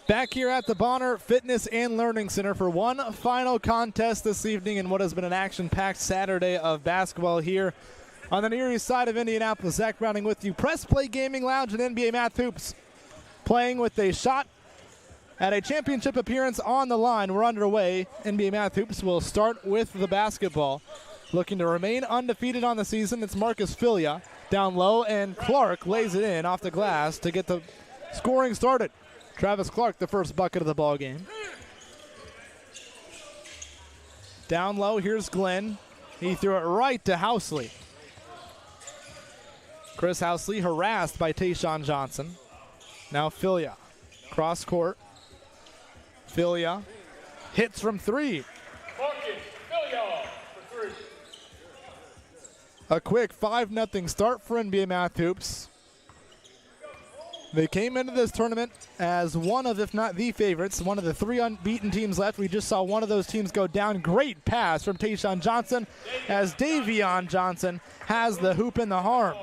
Back here at the Bonner Fitness and Learning Center for one final contest this evening in what has been an action-packed Saturday of basketball here on the near east side of Indianapolis. Zach Browning with you. Press Play Gaming Lounge and NBA Math Hoops playing with a shot at a championship appearance on the line. We're underway. NBA Math Hoops will start with the basketball. Looking to remain undefeated on the season, it's Marcus Filia down low, and Clark lays it in off the glass to get the scoring started. Travis Clark, the first bucket of the ball game. Down low, here's Glenn. He threw it right to Housley. Chris Housley harassed by Tayshaun Johnson. Now Filia, cross court. Filia hits from three. A quick 5-0 start for NBA Math Hoops. They came into this tournament as one of, if not the favorites, one of the three unbeaten teams left. We just saw one of those teams go down. Great pass from Tayshaun Johnson as Davion Johnson has the hoop in the harm.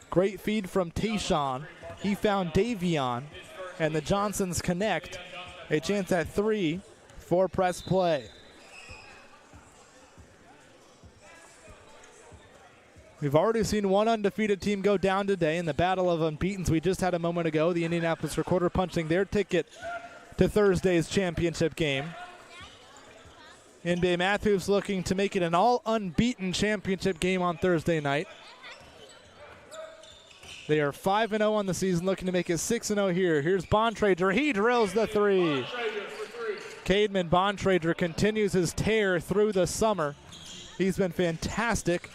Great feed from Tayshaun. He found Davion, and the Johnsons connect. A chance at three for press play. We've already seen one undefeated team go down today in the battle of unbeatens we just had a moment ago. The Indianapolis Recorder punching their ticket to Thursday's championship game. NBA Math Hoops looking to make it an all-unbeaten championship game on Thursday night. They are 5-0 on the season, looking to make it 6-0 here. Here's Bontrager. He drills the three. Cademan Bontrager continues his tear through the summer. He's been fantastic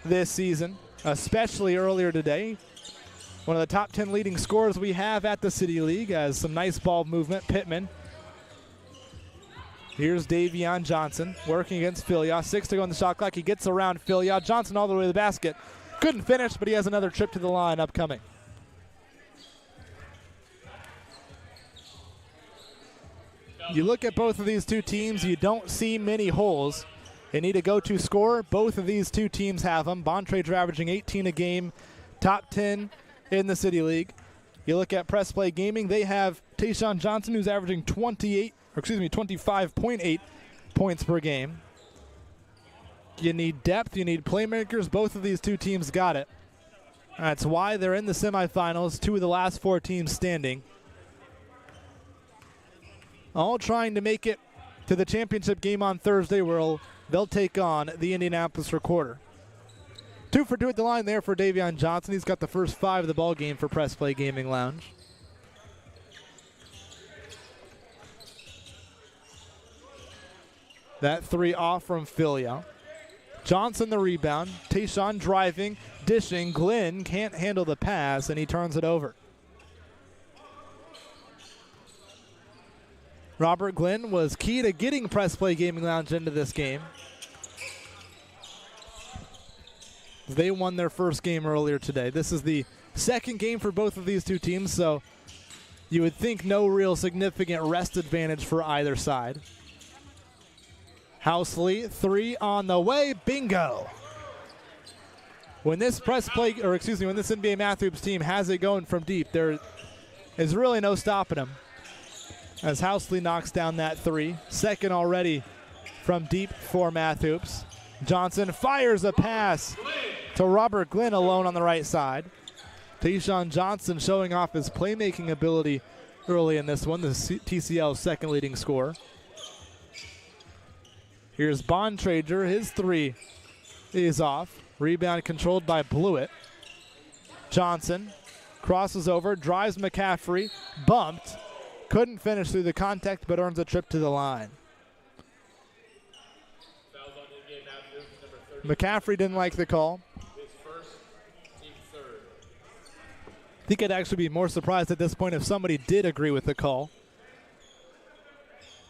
this season, especially earlier today. One of the top 10 leading scorers we have at the City League, as some nice ball movement. Pittman. Here's Davion Johnson working against Filia. 6 to go on the shot clock. He gets around Filia. Johnson all the way to the basket. Couldn't finish, but he has another trip to the line upcoming. You look at both of these two teams, you don't see many holes. They need a go-to scorer. Both of these two teams have them. Bontrager averaging 18 a game, top 10 in the City League. You look at Press Play Gaming, they have Tayshaun Johnson, who's averaging 25.8 points per game. You need depth, you need playmakers. Both of these two teams got it. That's why they're in the semifinals, two of the last four teams standing. All trying to make it to the championship game on Thursday, where they'll take on the Indianapolis Recorder. 2 for 2 at the line there for Davion Johnson. He's got the first 5 of the ball game for Press Play Gaming Lounge. That three off from Filia. Johnson the rebound. Tayshaun driving, dishing. Glenn can't handle the pass, and he turns it over. Robert Glenn was key to getting Press Play Gaming Lounge into this game. They won their first game earlier today. This is the second game for both of these two teams, so you would think no real significant rest advantage for either side. Housley, three on the way, bingo. When this when this NBA Math Hoops team has it going from deep, there is really no stopping them. As Housley knocks down that three. Second already from deep for Math Hoops. Johnson fires a pass to Robert Glenn alone on the right side. Tayshaun Johnson showing off his playmaking ability early in this one, the TCL's second leading scorer. Here's Bontrager. His three is off. Rebound controlled by Blewett. Johnson crosses over, drives McCaffrey, bumped. Couldn't finish through the contact, but earns a trip to the line. McCaffrey didn't like the call. I think I'd actually be more surprised at this point if somebody did agree with the call.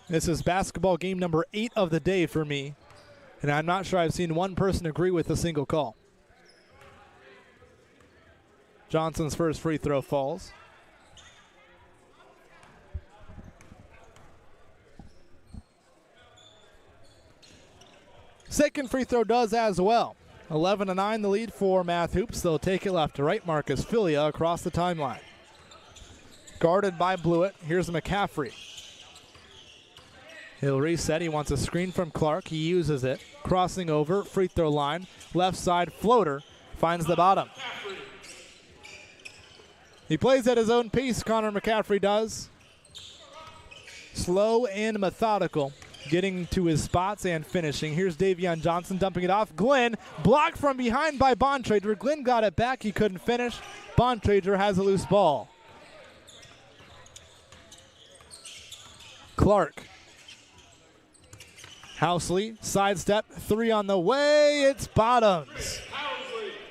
This is basketball game number 8 of the day for me, and I'm not sure I've seen one person agree with a single call. Johnson's first free throw falls. Second free throw does as well. 11-9 the lead for Math Hoops. They'll take it left to right. Marcus Filia across the timeline. Guarded by Blewett. Here's McCaffrey. He'll reset. He wants a screen from Clark. He uses it. Crossing over. Free throw line. Left side floater. Finds the bottom. He plays at his own pace, Connor McCaffrey does. Slow and methodical. Getting to his spots and finishing. Here's Davion Johnson dumping it off. Glenn blocked from behind by Bontrager. Glenn got it back. He couldn't finish. Bontrager has a loose ball. Clark. Housley, sidestep, 3 on the way. It's bottoms.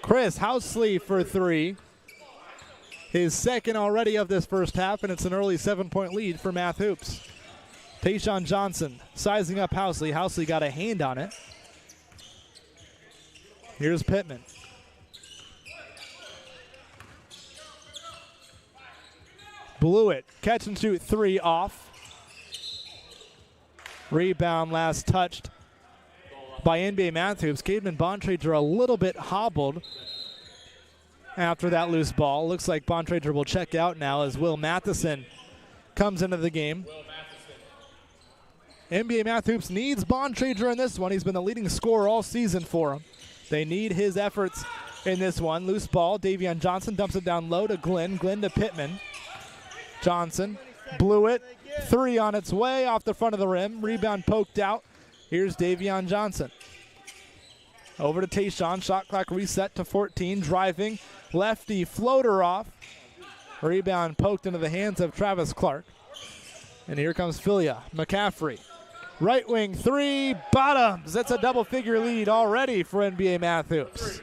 Chris Housley for 3. His second already of this first half, and it's an early 7-point lead for Math Hoops. Tayshaun Johnson sizing up Housley. Housley got a hand on it. Here's Pittman. Blewett, catch and shoot 3 off. Rebound last touched by NBA Math Hoops. Cademan Bontrager a little bit hobbled after that loose ball. Looks like Bontrager will check out now as Will Matheson comes into the game. NBA Math Hoops needs Bontrager in this one. He's been the leading scorer all season for them. They need his efforts in this one. Loose ball. Davion Johnson dumps it down low to Glenn. Glenn to Pittman. Johnson. Blewett. 3 on its way off the front of the rim. Rebound poked out. Here's Davion Johnson. Over to Tayshaun. Shot clock reset to 14. Driving. Lefty floater off. Rebound poked into the hands of Travis Clark. And here comes Filia. McCaffrey. Right wing 3. Bottoms. That's a double-figure lead already for NBA Math Hoops.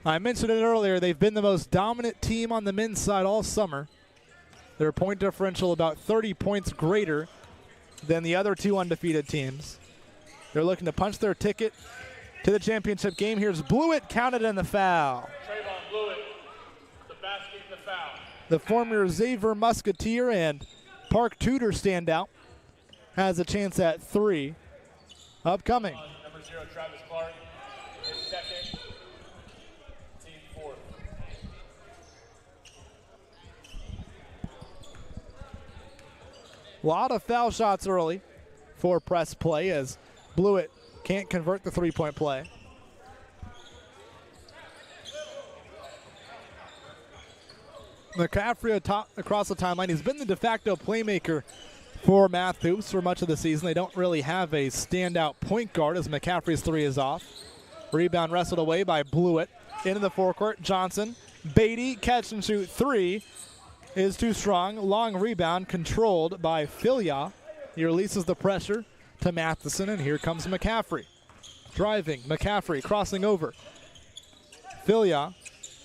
I mentioned it earlier. They've been the most dominant team on the men's side all summer. Their point differential about 30 points greater than the other 2 undefeated teams. They're looking to punch their ticket to the championship game. Here's Blewett, counted in the foul. Trayvon Blewett, the basket and the foul. The former Xavier Musketeer and Park Tudor standout has a chance at 3. Upcoming. Number 0, Travis Clark, his second, team 4th. A lot of foul shots early for press play as Blewett can't convert the 3-point play. McCaffrey across the timeline. He's been the de facto playmaker for Math Hoops for much of the season. They don't really have a standout point guard as McCaffrey's 3 is off. Rebound wrestled away by Blewett. Into the forecourt, Johnson. Beatty, catch and shoot 3 is too strong. Long rebound controlled by Filia. He releases the pressure to Matheson, and here comes McCaffrey. Driving, McCaffrey crossing over. Filia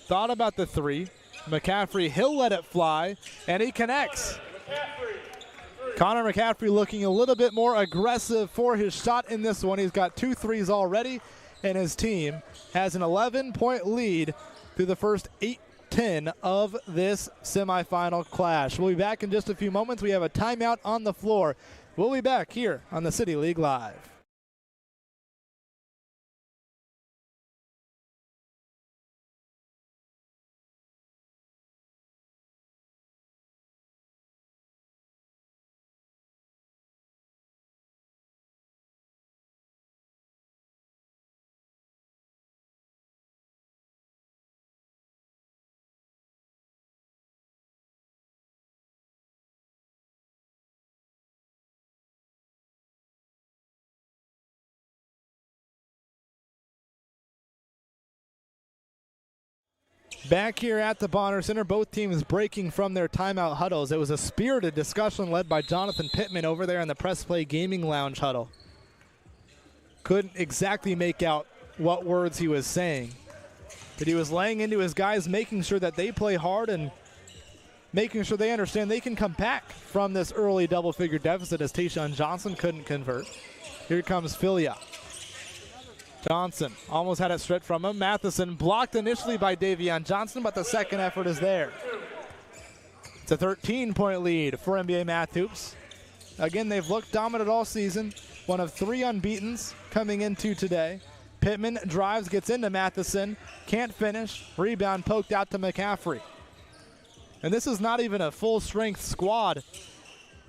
thought about the 3. McCaffrey, he'll let it fly, and he connects. Connor McCaffrey looking a little bit more aggressive for his shot in this one. He's got 2 threes already, and his team has an 11-point lead through the first 8-10 of this semifinal clash. We'll be back in just a few moments. We have a timeout on the floor. We'll be back here on the City League Live. Back here at the Bonner Center, both teams breaking from their timeout huddles. It was a spirited discussion led by Jonathan Pittman over there in the Press Play Gaming Lounge huddle. Couldn't exactly make out what words he was saying, but he was laying into his guys, making sure that they play hard and making sure they understand they can come back from this early double-figure deficit as Tayshaun Johnson couldn't convert. Here comes Filia. Johnson almost had it stripped from him. Matheson blocked initially by Davion Johnson, but the second effort is there. It's a 13-point lead for NBA Math Hoops. Again, they've looked dominant all season. One of 3 unbeatens coming into today. Pittman drives, gets into Matheson, can't finish. Rebound poked out to McCaffrey. And this is not even a full-strength squad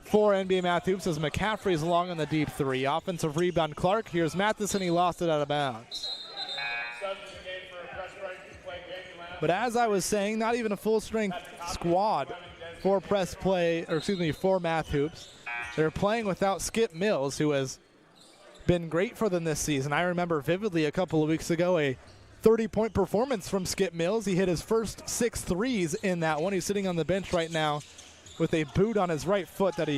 for NBA Math Hoops as McCaffrey's long on the deep three. Offensive rebound, Clark. Here's Matheson. He lost it out of bounds. But as I was saying, not even a full-strength squad for for Math Hoops. They're playing without Skip Mills, who has been great for them this season. I remember vividly a couple of weeks ago a 30-point performance from Skip Mills. He hit his first 6 threes in that one. He's sitting on the bench right now with a boot on his right foot that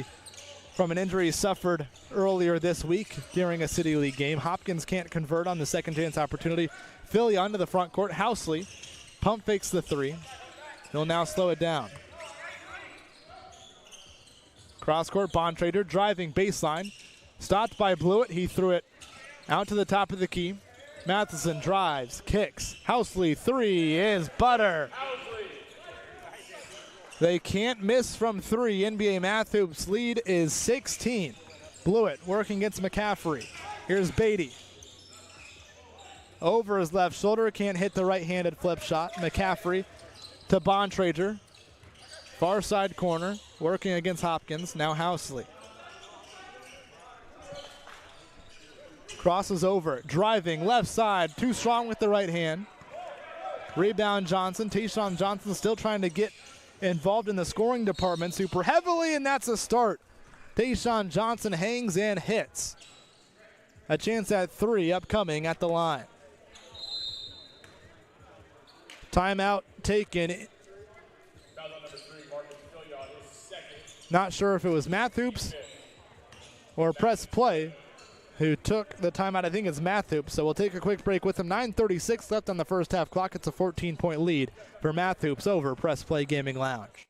from an injury he suffered earlier this week during a City League game. Hopkins can't convert on the second chance opportunity. Philly onto the front court. Housley pump fakes the three. He'll now slow it down. Cross court, Bontrader driving baseline. Stopped by Blewett. He threw it out to the top of the key. Matheson drives, kicks. Housley, three is butter. They can't miss from three. NBA Math Hoops lead is 16. Blewett working against McCaffrey. Here's Beatty. Over his left shoulder, can't hit the right-handed flip shot. McCaffrey to Bontrader. Far side corner, working against Hopkins. Now Housley. Crosses over, driving, left side, too strong with the right hand. Rebound Johnson. Tayshaun Johnson still trying to get involved in the scoring department super heavily, and that's a start. Tayshaun Johnson hangs and hits. A chance at three upcoming at the line. Timeout taken. Not sure if it was Math Hoops or Press Play who took the timeout. I think it's Math Hoops, so we'll take a quick break with them. 9:36 left on the first half clock. It's a 14-point lead for Math Hoops over Press Play Gaming Lounge.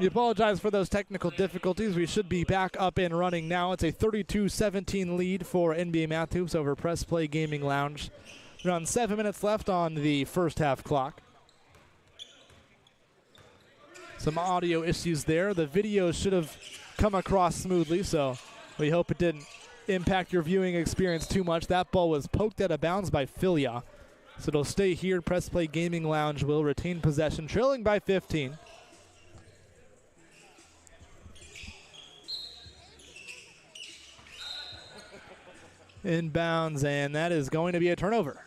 We apologize for those technical difficulties. We should be back up and running now. It's a 32-17 lead for NBA Math Hoops over Press Play Gaming Lounge. Around 7 minutes left on the first half clock. Some audio issues there. The video should have come across smoothly, so we hope it didn't impact your viewing experience too much. That ball was poked out of bounds by Filia, so it'll stay here. Press Play Gaming Lounge will retain possession, trailing by 15. Inbounds, and that is going to be a turnover.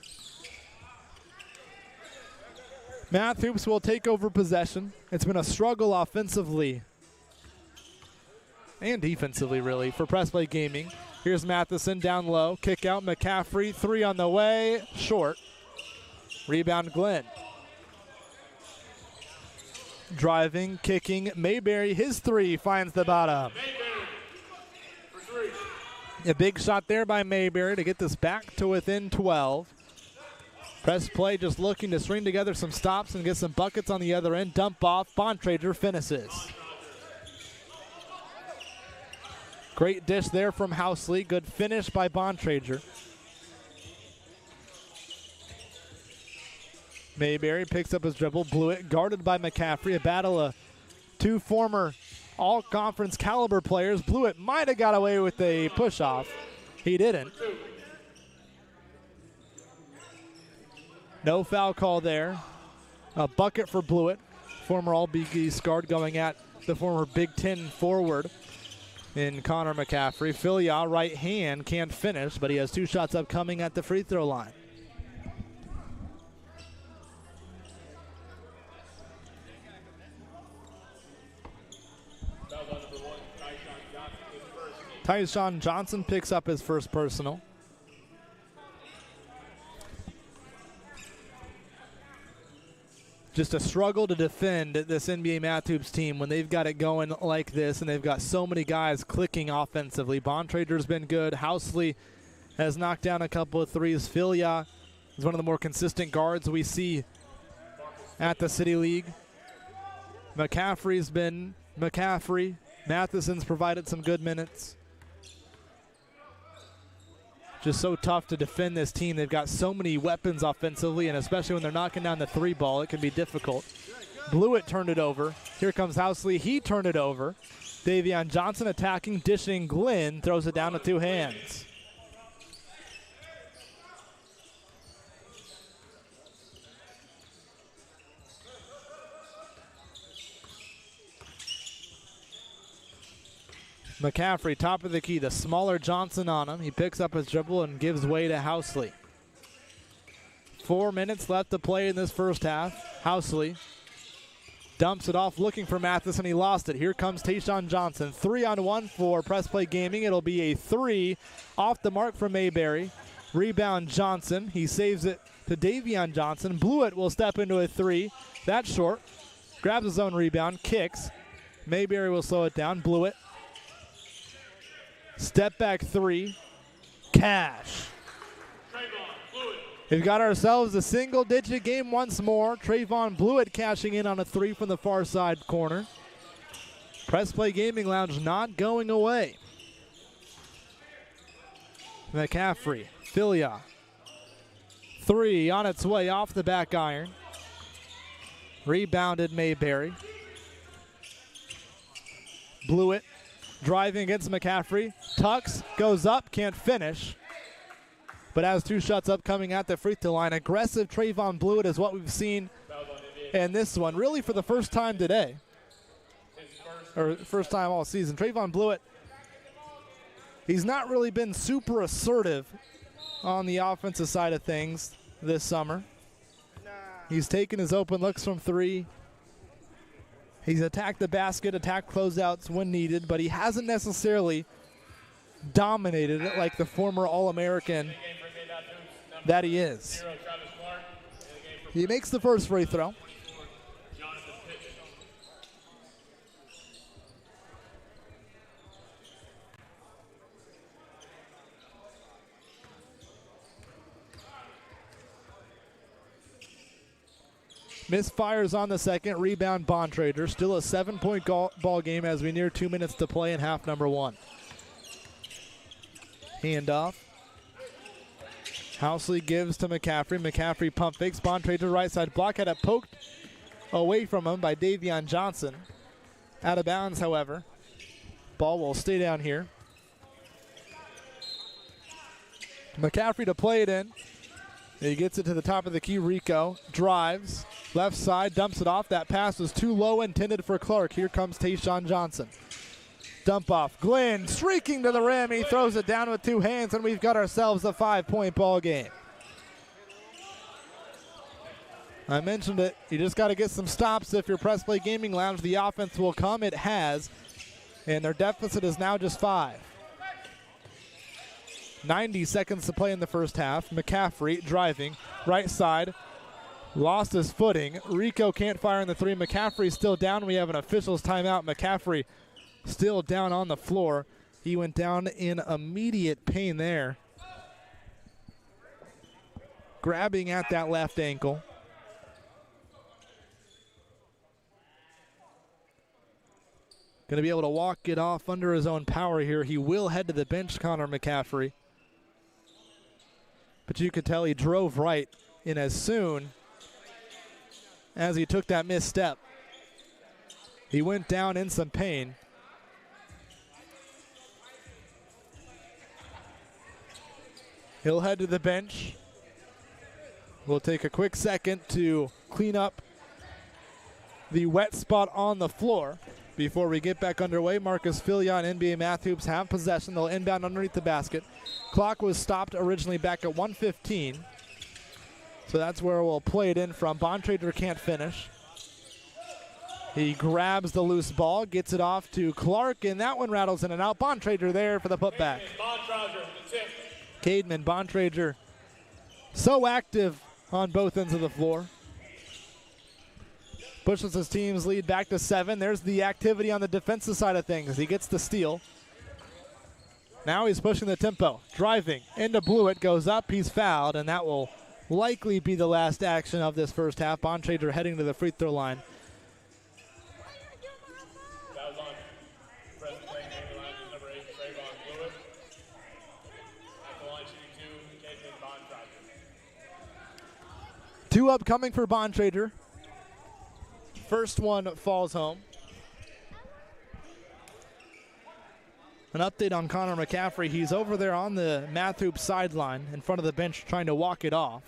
Math Hoops will take over possession. It's been a struggle offensively and defensively, really, for Press Play Gaming. Here's Matheson down low. Kick out McCaffrey. 3 on the way. Short. Rebound Glenn. Driving, kicking. Mayberry, his 3 finds the bottom. A big shot there by Mayberry to get this back to within 12. Press Play just looking to string together some stops and get some buckets on the other end. Dump off. Bontrager finishes. Great dish there from Housley. Good finish by Bontrager. Mayberry picks up his dribble. Blew it. Guarded by McCaffrey. A battle of 2 former all-conference caliber players. Blewett might have got away with a push-off. He didn't. No foul call there. A bucket for Blewett. Former All-Big East guard going at the former Big Ten forward in Connor McCaffrey. Filia, right hand, can't finish, but he has 2 shots upcoming at the free throw line. Tyshawn Johnson picks up his first personal. Just a struggle to defend this NBA Math Hoops team when they've got it going like this and they've got so many guys clicking offensively. Bontrager's been good. Housley has knocked down a couple of threes. Filia is one of the more consistent guards we see at the City League. McCaffrey's been McCaffrey. Matheson's provided some good minutes. Just so tough to defend this team. They've got so many weapons offensively, and especially when they're knocking down the 3 ball, it can be difficult. Blewett turned it over. Here comes Housley. He turned it over. Davion Johnson attacking, dishing. Glenn throws it down with 2 hands. McCaffrey, top of the key, the smaller Johnson on him. He picks up his dribble and gives way to Housley. 4 minutes left to play in this first half. Housley dumps it off looking for Matheson. He lost it. Here comes Tayshawn Johnson. 3-on-1 for Press Play Gaming. It'll be a 3 off the mark for Mayberry. Rebound Johnson. He saves it to Davion Johnson. Blewett will step into a 3. That's short. Grabs his own rebound. Kicks. Mayberry will slow it down. Blewett. Step back 3. Cash. We've got ourselves a single-digit game once more. Trayvon Blewett cashing in on a 3 from the far side corner. Press Play Gaming Lounge not going away. McCaffrey, Filia. 3 on its way off the back iron. Rebounded Mayberry. Blewett. Driving against McCaffrey. Tucks, goes up, can't finish. But has 2 shots upcoming at the free throw line. Aggressive Trayvon Blewett is what we've seen in this one. Really for the first time today. Or first time all season. Trayvon Blewett, he's not really been super assertive on the offensive side of things this summer. He's taken his open looks from 3. He's attacked the basket, attacked closeouts when needed, but he hasn't necessarily dominated it like the former All-American that he is. He makes the first free throw. Misfires on the second. Rebound Bontrager. Still a 7-point ball game as we near 2 minutes to play in half number 1. Handoff. Housley gives to McCaffrey. McCaffrey pump fakes. Bontrager right side block. Had it poked away from him by Davion Johnson. Out of bounds, however. Ball will stay down here. McCaffrey to play it in. He gets it to the top of the key. Rico drives. Left side, dumps it off. That pass was too low, intended for Clark. Here comes Tayshawn Johnson. Dump off. Glenn streaking to the rim. He throws it down with 2 hands, and we've got ourselves a 5-point ball game. I mentioned it. You just got to get some stops if you're Press Play Gaming Lounge. The offense will come. It has. And their deficit is now just 5. 90 seconds to play in the first half. McCaffrey driving. Right side. Lost his footing. Rico can't fire in the 3. McCaffrey still down. We have an official's timeout. McCaffrey still down on the floor. He went down in immediate pain there. Grabbing at that left ankle. Going to be able to walk it off under his own power here. He will head to the bench, Connor McCaffrey. But you could tell he drove right in as soon as he took that misstep. He went down in some pain. He'll head to the bench. We'll take a quick second to clean up the wet spot on the floor before we get back underway. Marcus Fillion and NBA Math Hoops have possession. They'll inbound underneath the basket. Clock was stopped originally back at 1:15. So that's where we'll play it in from. Bontrager can't finish. He grabs the loose ball, gets it off to Clark, and that one rattles in and out. Bontrager there for the putback. Cademan Bontrager so active on both ends of the floor. Pushes his team's lead back to 7. There's the activity on the defensive side of things. He gets the steal. Now he's pushing the tempo. Driving into Blewett, goes up. He's fouled, and that will likely be the last action of this first half. Bontrager heading to the free throw line. That was on Press Play Gaming Lounge, number 8, Trayvon Blewett. At the line, shooting 2, Cademan Bontrager. 2 upcoming for Bontrager. First one falls home. An update on Connor McCaffrey. He's over there on the Math Hoop sideline in front of the bench trying to walk it off.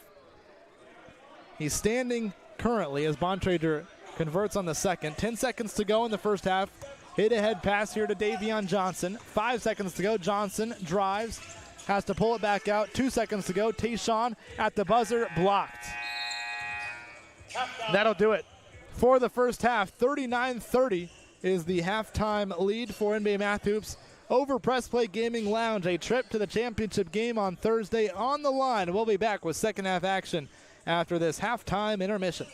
He's standing currently as Bontrager converts on the second. 10 seconds to go in the first half. Hit ahead pass here to Davion Johnson. 5 seconds to go. Johnson drives. Has to pull it back out. 2 seconds to go. Tayshawn at the buzzer. Blocked. That'll do it for the first half. 39-30 is the halftime lead for NBA Math Hoops over Press Play Gaming Lounge. A trip to the championship game on Thursday on the line. We'll be back with second half action after this halftime intermission.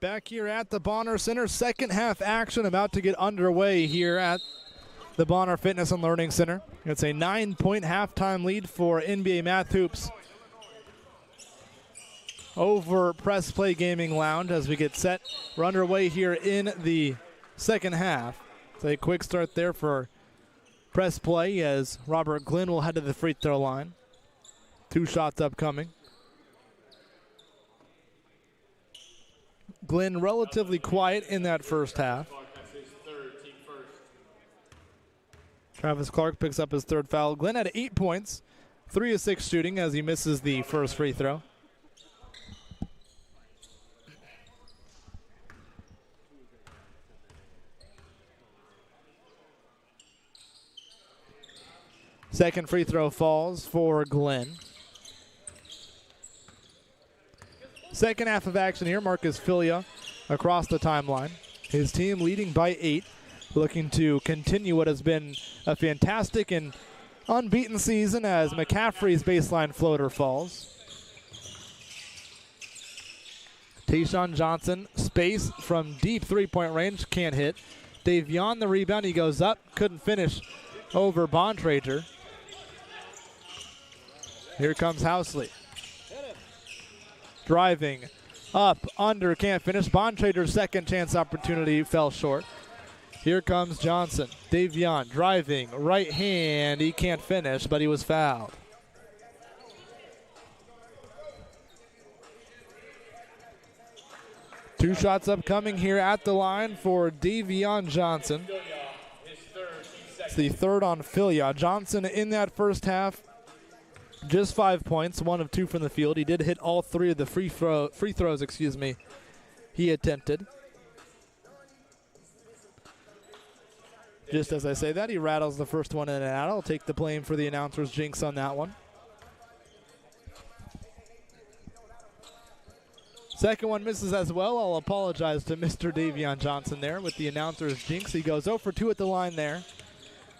Back here at the Bonner Center, second half action about to get underway here at the Bonner Fitness and Learning Center. It's a 9-point halftime lead for NBA Math Hoops over Press Play Gaming Lounge as we get set. We're underway here in the second half. It's a quick start there for Press Play as Robert Glenn will head to the free throw line. 2 shots upcoming. Glenn relatively quiet in that first half. Travis Clark picks up his third foul. Glenn had 8 points, 3 of 6 shooting as he misses the first free throw. Second free throw falls for Glenn. Second half of action here, Marcus Filia across the timeline. His team leading by 8, looking to continue what has been a fantastic and unbeaten season as McCaffrey's baseline floater falls. Tayshaun Johnson, space from deep three-point range, can't hit. Davion the rebound, he goes up, couldn't finish over Bontrager. Here comes Housley. Driving, up, under, can't finish. Bontrager's second chance opportunity fell short. Here comes Johnson. Davion driving, right hand, he can't finish, but he was fouled. Two shots upcoming here at the line for Davion Johnson. It's the third on Filia. Johnson in that first half, just 5 points, 1 of 2 from the field. He did hit all 3 of the free throws he attempted. Just as I say that, he rattles the first one in and out. I'll take the blame for the announcer's jinx on that one. Second one misses as well. I'll apologize to Mr. Davion Johnson there with the announcer's jinx. He goes 0 for 2 at the line there.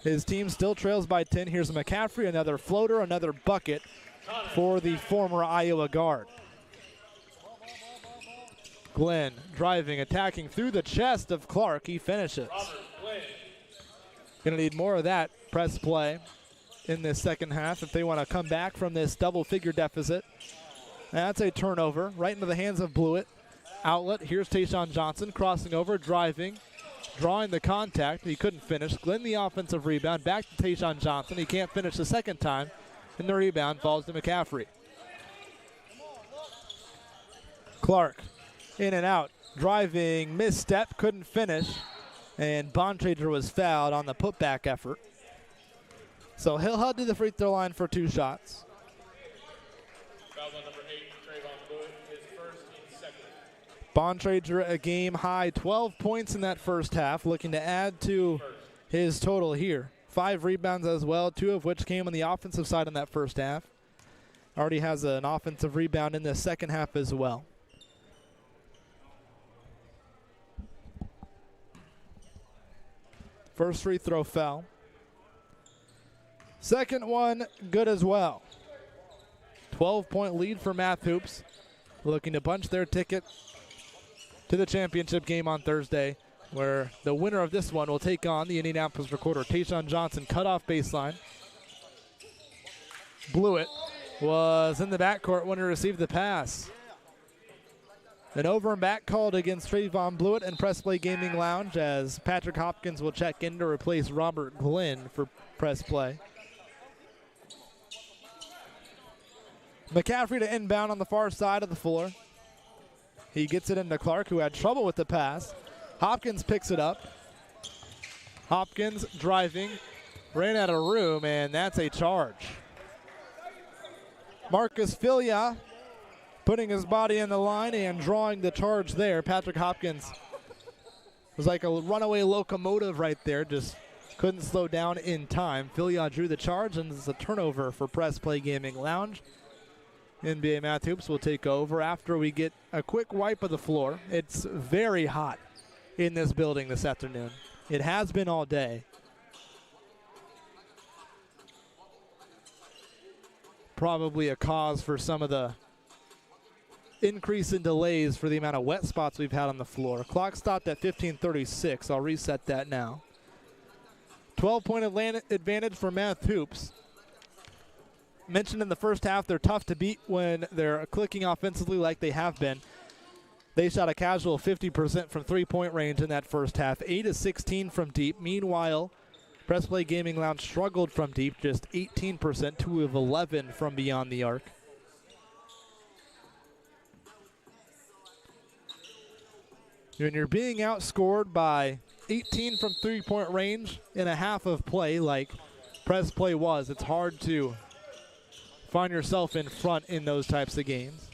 His team still trails by 10. Here's McCaffrey, another floater, another bucket for the former Iowa guard. Glenn driving, attacking through the chest of Clark. He finishes. Going to need more of that press play in this second half if they want to come back from this double-figure deficit. That's a turnover right into the hands of Blewett. Outlet, here's Tayshaun Johnson crossing over, driving, drawing the contact. He couldn't finish. Glenn the offensive rebound. Back to Tayshaun Johnson. He can't finish the second time, and the rebound falls to McCaffrey. Clark in and out. Driving, misstep, couldn't finish, and Bontrager was fouled on the putback effort. So he'll head to the free throw line for 2 shots. Foul on number 8, Trayvon Blewett, his first and second. Bontrager a game high, 12 points in that first half, looking to add to his total here. 5 rebounds as well, 2 of which came on the offensive side in that first half. Already has an offensive rebound in the second half as well. First free throw fell. Second one good as well. 12-point lead for Math Hoops, looking to punch their ticket to the championship game on Thursday, where the winner of this one will take on the Indianapolis Recorder. Tayshaun Johnson cut off baseline. Blewett was in the backcourt when he received the pass. An over and back called against Trayvon Blewett and Press Play Gaming Lounge as Patrick Hopkins will check in to replace Robert Glenn for Press Play. McCaffrey to inbound on the far side of the floor. He gets it into Clark, who had trouble with the pass. Hopkins picks it up. Hopkins driving, ran out of room, and that's a charge. Marcus Filia putting his body in the line and drawing the charge there. Patrick Hopkins was like a runaway locomotive right there, just couldn't slow down in time. Filia drew the charge, and it's a turnover for Press Play Gaming Lounge. NBA Math Hoops will take over after we get a quick wipe of the floor. It's very hot in this building this afternoon. It has been all day. Probably a cause for some of the increase in delays for the amount of wet spots we've had on the floor. Clock stopped at 15:36. I'll reset that now. 12-point advantage for Math Hoops. Mentioned in the first half, they're tough to beat when they're clicking offensively like they have been. They shot a casual 50% from three-point range in that first half, 8 of 16 from deep. Meanwhile, Press Play Gaming Lounge struggled from deep, just 18%, 2 of 11 from beyond the arc. When you're being outscored by 18 from three-point range in a half of play like Press Play was, it's hard to find yourself in front in those types of games.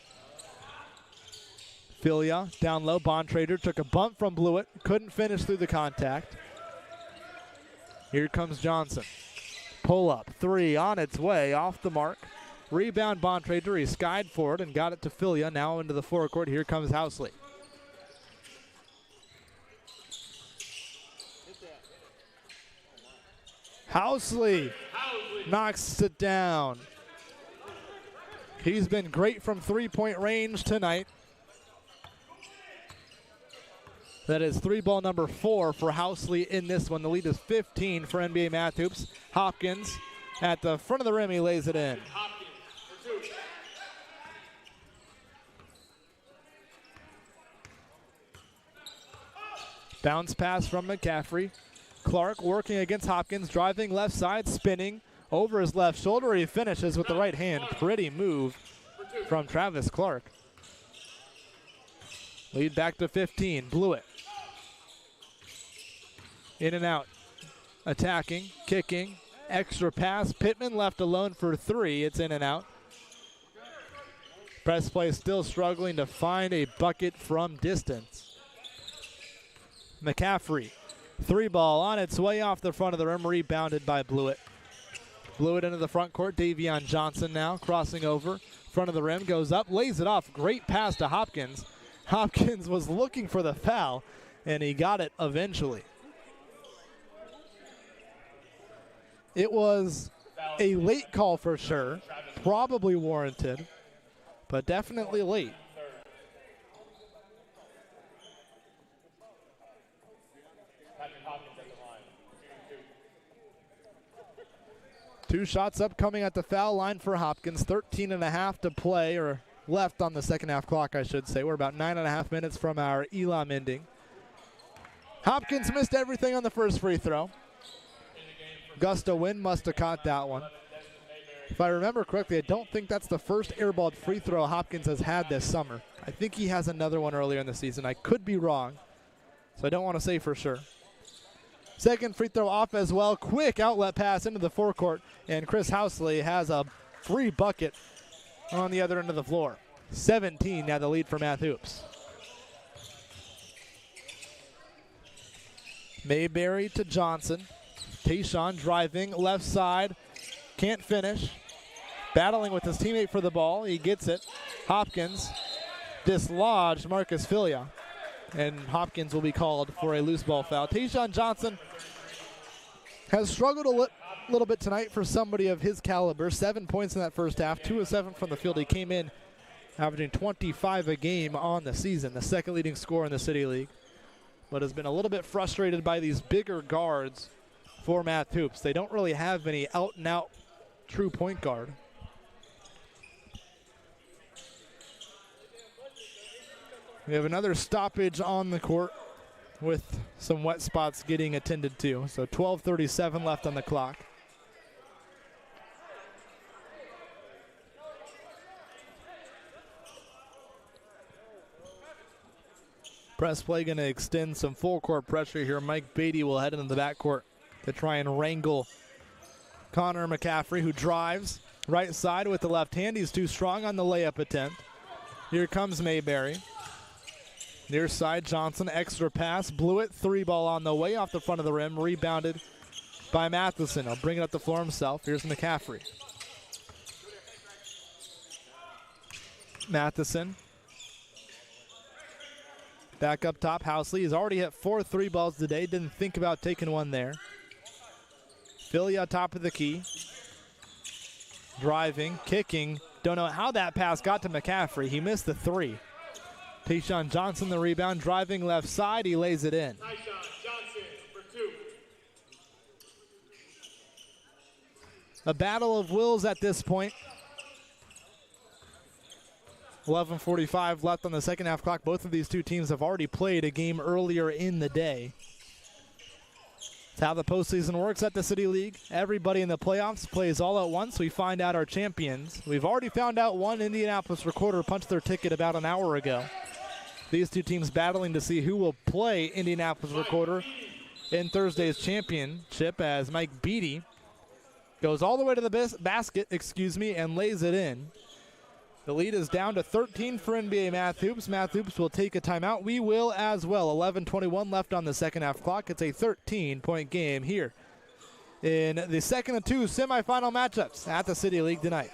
Filia down low. Bontrader took a bump from Blewett. Couldn't finish through the contact. Here comes Johnson. Pull up. 3 on its way. Off the mark. Rebound Bontrader. He skied forward and got it to Filia. Now into the forecourt. Here comes Housley. Housley knocks it down. He's been great from three-point range tonight. That is 3-ball number 4 for Housley in this one. The lead is 15 for NBA Math Hoops. Hopkins at the front of the rim. He lays it in. Bounce pass from McCaffrey. Clark working against Hopkins, driving left side, spinning over his left shoulder. He finishes with the right hand. Pretty move from Travis Clark. Lead back to 15. Blewett. In and out. Attacking, kicking, extra pass. Pittman left alone for 3. It's in and out. Press Play still struggling to find a bucket from distance. McCaffrey. 3-ball on its way off the front of the rim, rebounded by Blewett. Blewett into the front court. Davion Johnson now crossing over. Front of the rim, goes up, lays it off. Great pass to Hopkins. Hopkins was looking for the foul, and he got it eventually. It was a late call for sure, probably warranted, but definitely late. Two shots upcoming at the foul line for Hopkins. 13.5 to play, or left on the second half clock, I should say. We're about 9.5 minutes from our Elam ending. Hopkins missed everything on the first free throw. Gusto Wynn must have caught that one. If I remember correctly, I don't think that's the first airballed free throw Hopkins has had this summer. I think he has another one earlier in the season. I could be wrong, so I don't want to say for sure. Second free throw off as well. Quick outlet pass into the forecourt, and Chris Housley has a free bucket on the other end of the floor. 17 now the lead for Math Hoops. Mayberry to Johnson. Tayshaun driving left side. Can't finish. Battling with his teammate for the ball. He gets it. Hopkins dislodged Marcus Filia. And Hopkins will be called for a loose ball foul. Tayshaun Johnson has struggled a little bit tonight for somebody of his caliber. 7 points in that first half, 2 of 7 from the field. He came in averaging 25 a game on the season, the second leading scorer in the City League, but has been a little bit frustrated by these bigger guards for Math Hoops. They don't really have any out-and-out true point guard. We have another stoppage on the court with some wet spots getting attended to. So 12:37 left on the clock. Press Play going to extend some full court pressure here. Mike Beatty will head into the backcourt to try and wrangle Connor McCaffrey, who drives right side with the left hand. He's too strong on the layup attempt. Here comes Mayberry. Near side, Johnson, extra pass. Blewett, 3-ball on the way off the front of the rim. Rebounded by Matheson. He'll bring it up the floor himself. Here's McCaffrey. Matheson. Back up top, Housley. He's already hit 4 3-balls today. Didn't think about taking one there. Filia top of the key. Driving, kicking, Don't know how that pass got to McCaffrey. He missed the three. Tayshawn Johnson, the rebound, driving left side. He lays it in. Tayshawn Johnson for 2. A battle of wills at this point. 11:45 left on the second half clock. Both of these two teams have already played a game earlier in the day. It's how the postseason works at the City League. Everybody in the playoffs plays all at once. We find out our champions. We've already found out one Indianapolis Recorder punched their ticket about an hour ago. These two teams battling to see who will play Indianapolis Recorder in Thursday's championship as Mike Beatty goes all the way to the basket, and lays it in. The lead is down to 13 for NBA Math Hoops. Math Hoops will take a timeout. We will as well. 11:21 left on the second half clock. It's a 13-point game here in the second of two semifinal matchups at the City League tonight.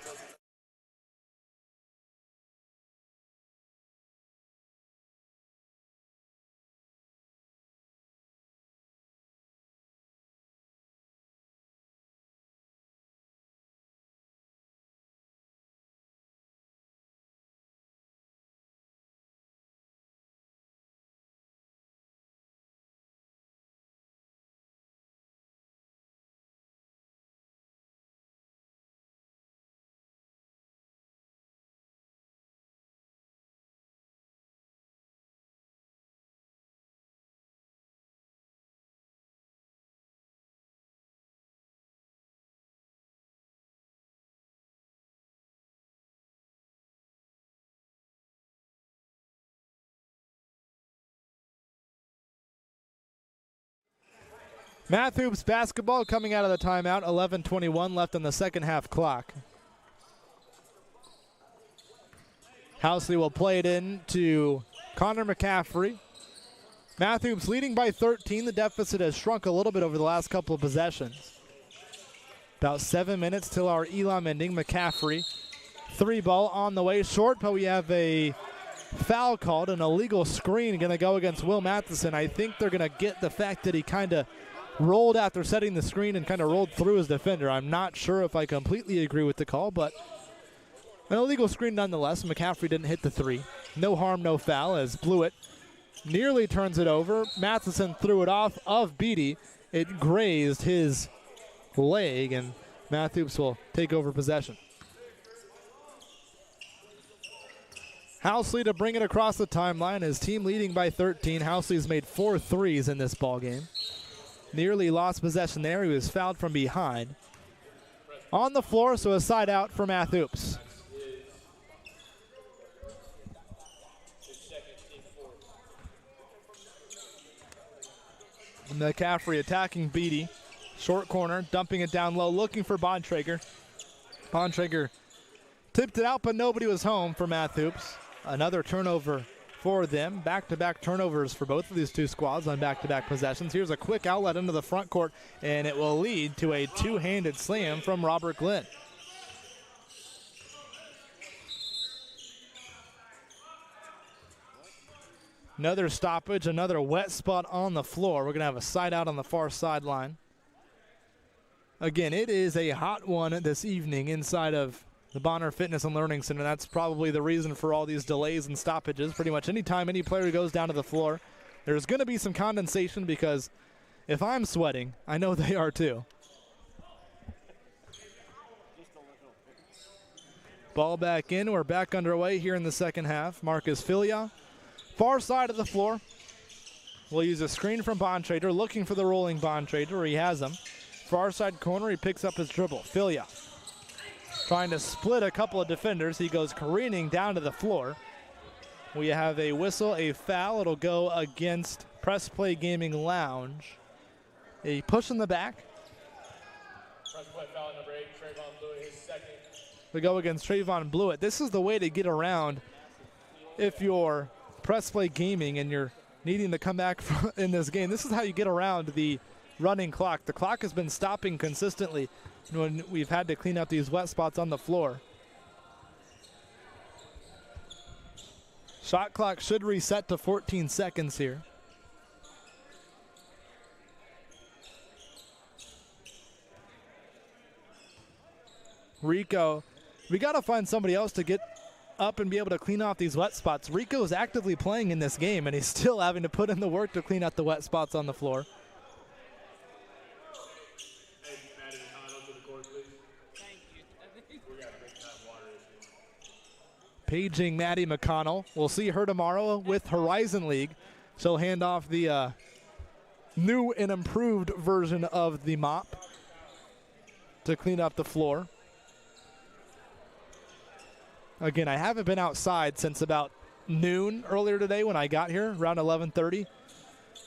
Math Hoops basketball coming out of the timeout. 11:21 left on the second half clock. Housley will play it in to Connor McCaffrey. Math Hoops leading by 13. The deficit has shrunk a little bit over the last couple of possessions. About 7 minutes till our Elam ending. McCaffrey, three ball on the way, short, but we have a foul called, an illegal screen going to go against Will Matheson. I think they're going to get the fact that he kind of rolled after setting the screen and kind of rolled through his defender. I'm not sure if I completely agree with the call, but an illegal screen nonetheless. McCaffrey didn't hit the three. No harm, no foul as Blewett nearly turns it over. Matheson threw it off of Beatty. It grazed his leg, and Math Hoops will take over possession. Housley to bring it across the timeline. His team leading by 13. Housley's made 4 threes in this ball game. Nearly lost possession there. He was fouled from behind. On the floor, so a side out for Math Hoops. McCaffrey attacking Beatty. Short corner, dumping it down low, looking for Bontrager. Bontrager tipped it out, but nobody was home for Math Hoops. Another turnover for them. Back-to-back turnovers for both of these two squads on back-to-back possessions. Here's a quick outlet into the front court, and it will lead to a two-handed slam from Robert Glenn. Another stoppage, another wet spot on the floor. We're going to have a side out on the far sideline. Again, it is a hot one this evening inside of the Bonner Fitness and Learning Center. That's probably the reason for all these delays and stoppages. Pretty much any time any player goes down to the floor, there's going to be some condensation, because if I'm sweating, I know they are too. Ball back in. We're back underway here in the second half. Marcus Filia, far side of the floor. We'll use a screen from Bontrager, looking for the rolling Bontrager. He has him. Far side corner, he picks up his dribble. Filia trying to split a couple of defenders. He goes careening down to the floor. We have a whistle, a foul. It'll go against Press Play Gaming Lounge. A push in the back. Press play foul number 8, Trayvon Blewett, his second. We go against Trayvon Blewett. This is the way to get around if you're Press Play Gaming and you're needing to come back in this game. This is how you get around the running clock. The clock has been stopping consistently when we've had to clean up these wet spots on the floor. Shot clock should reset to 14 seconds here. Rico We got to find somebody else to get up and be able to clean off these wet spots. Rico is actively playing in this game, and he's still having to put in the work to clean out the wet spots on the floor. Paging Maddie McConnell. We'll see her tomorrow with Horizon League. She'll hand off the new and improved version of the mop to clean up the floor. Again, I haven't been outside since about noon earlier today when I got here, around 11:30.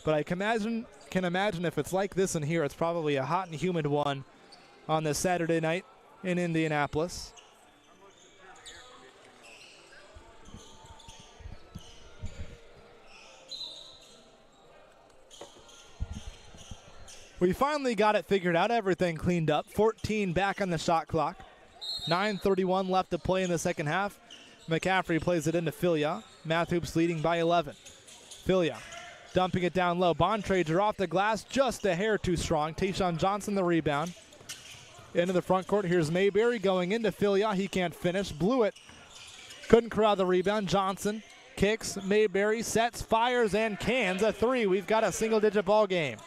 But I can imagine if it's like this in here, it's probably a hot and humid one on this Saturday night in Indianapolis. We finally got it figured out, everything cleaned up. 14 back on the shot clock. 9:31 left to play in the second half. McCaffrey plays it into Filia. Math Hoops leading by 11. Filia dumping it down low. Bontrager off the glass, just a hair too strong. Tayshawn Johnson the rebound. Into the front court, here's Mayberry going into Filia. He can't finish. Blewett couldn't corral the rebound. Johnson kicks. Mayberry sets, fires, and cans a three. We've got a single-digit ball game.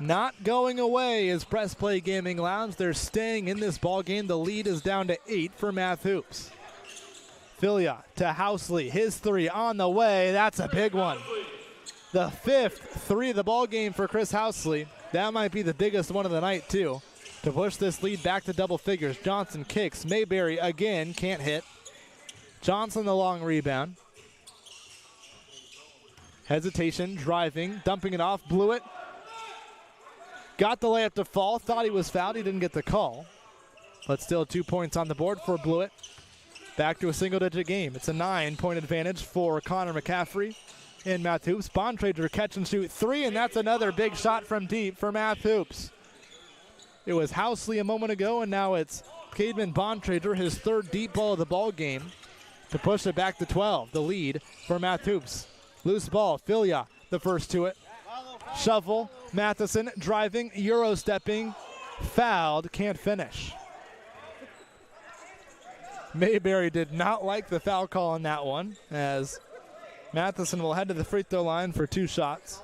Not going away is Press Play Gaming Lounge. They're staying in this ball game. The lead is down to 8 for Math Hoops. Filia to Housley. His three on the way. That's a big one. The 5th three of the ball game for Chris Housley. That might be the biggest one of the night, too, to push this lead back to double figures. Johnson kicks. Mayberry again can't hit. Johnson the long rebound. Hesitation, driving, dumping it off. Blewett got the layup to fall. Thought he was fouled. He didn't get the call. But still 2 points on the board for Blewett. Back to a single-digit game. It's a 9-point advantage for Connor McCaffrey and Math Hoops. Bontrager catch and shoot three, and that's another big shot from deep for Math Hoops. It was Housley a moment ago, and now it's Cademan Bontrager, his third deep ball of the ball game, to push it back to 12. The lead for Math Hoops. Loose ball. Filia the first to it. Shuffle. Matheson driving, Euro stepping, fouled, can't finish. Mayberry did not like the foul call on that one, as Matheson will head to the free throw line for 2 shots.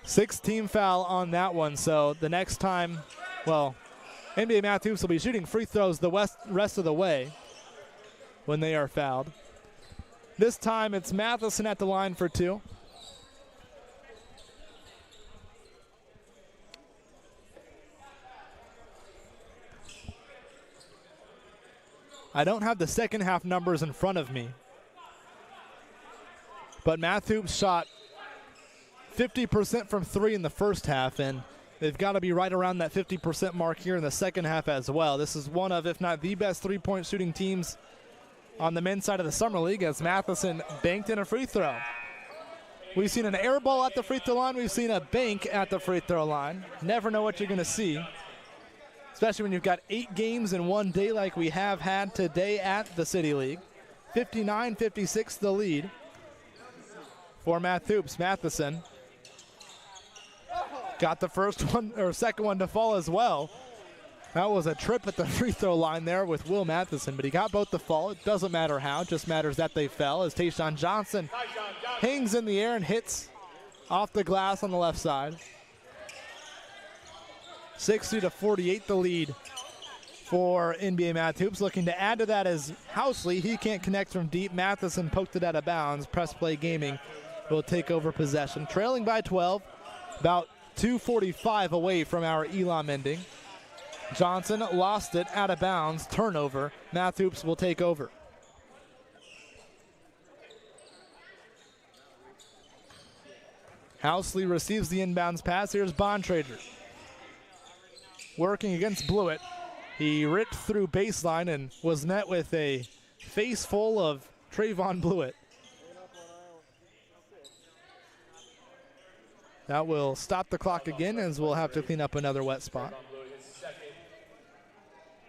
Sixth team foul on that one, so the next time, well, NBA Math Hoops will be shooting free throws the rest of the way when they are fouled. This time it's Matheson at the line for 2. I don't have the second half numbers in front of me, but Math Hoops shot 50% from 3 in the first half, and they've got to be right around that 50% mark here in the second half as well. This is one of, if not the best, three-point shooting teams on the men's side of the Summer League, as Matheson banked in a free throw. We've seen an air ball at the free throw line. We've seen a bank at the free throw line. Never know what you're going to see, especially when you've got 8 games in one day like we have had today at the City League. 59-56 the lead for Math Hoops. Matheson got the first one, or second one to fall as well. That was a trip at the free throw line there with Will Matheson, but he got both the fall. It doesn't matter how, it just matters that they fell, as Tayshawn Johnson hangs in the air and hits off the glass on the left side. 60-48 the lead for NBA Math Hoops. Looking to add to that is Housley. He can't connect from deep. Matheson poked it out of bounds. Press Play Gaming will take over possession. Trailing by 12, about 2:45 away from our Elam ending. Johnson lost it out of bounds. Turnover. Math Hoops will take over. Housley receives the inbounds pass. Here's Bontrager working against Blewett. He ripped through baseline and was met with a face full of Trayvon Blewett. That will stop the clock again, as we'll have to clean up another wet spot.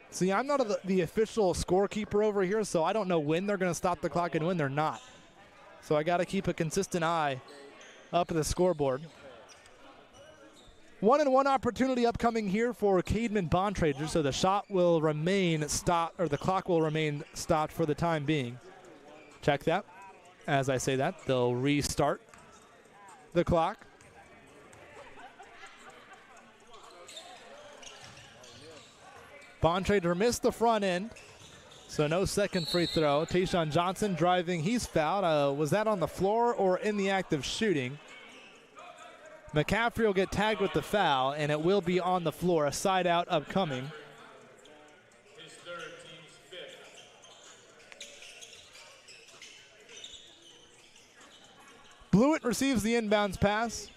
See, I'm not the official scorekeeper over here, so I don't know when they're going to stop the clock and when they're not. So I got to keep a consistent eye up at the scoreboard. 1-and-1 opportunity upcoming here for Cademan Bontrager, so the shot will remain stopped, or the clock will remain stopped for the time being. Check that. As I say that, they'll restart the clock. Bontrager missed the front end, so no second free throw. Tayshawn Johnson driving, he's fouled. Was that on the floor or in the act of shooting? McCaffrey will get tagged with the foul, and it will be on the floor. A side out upcoming. His third, team's fifth. Blewett receives the inbounds pass.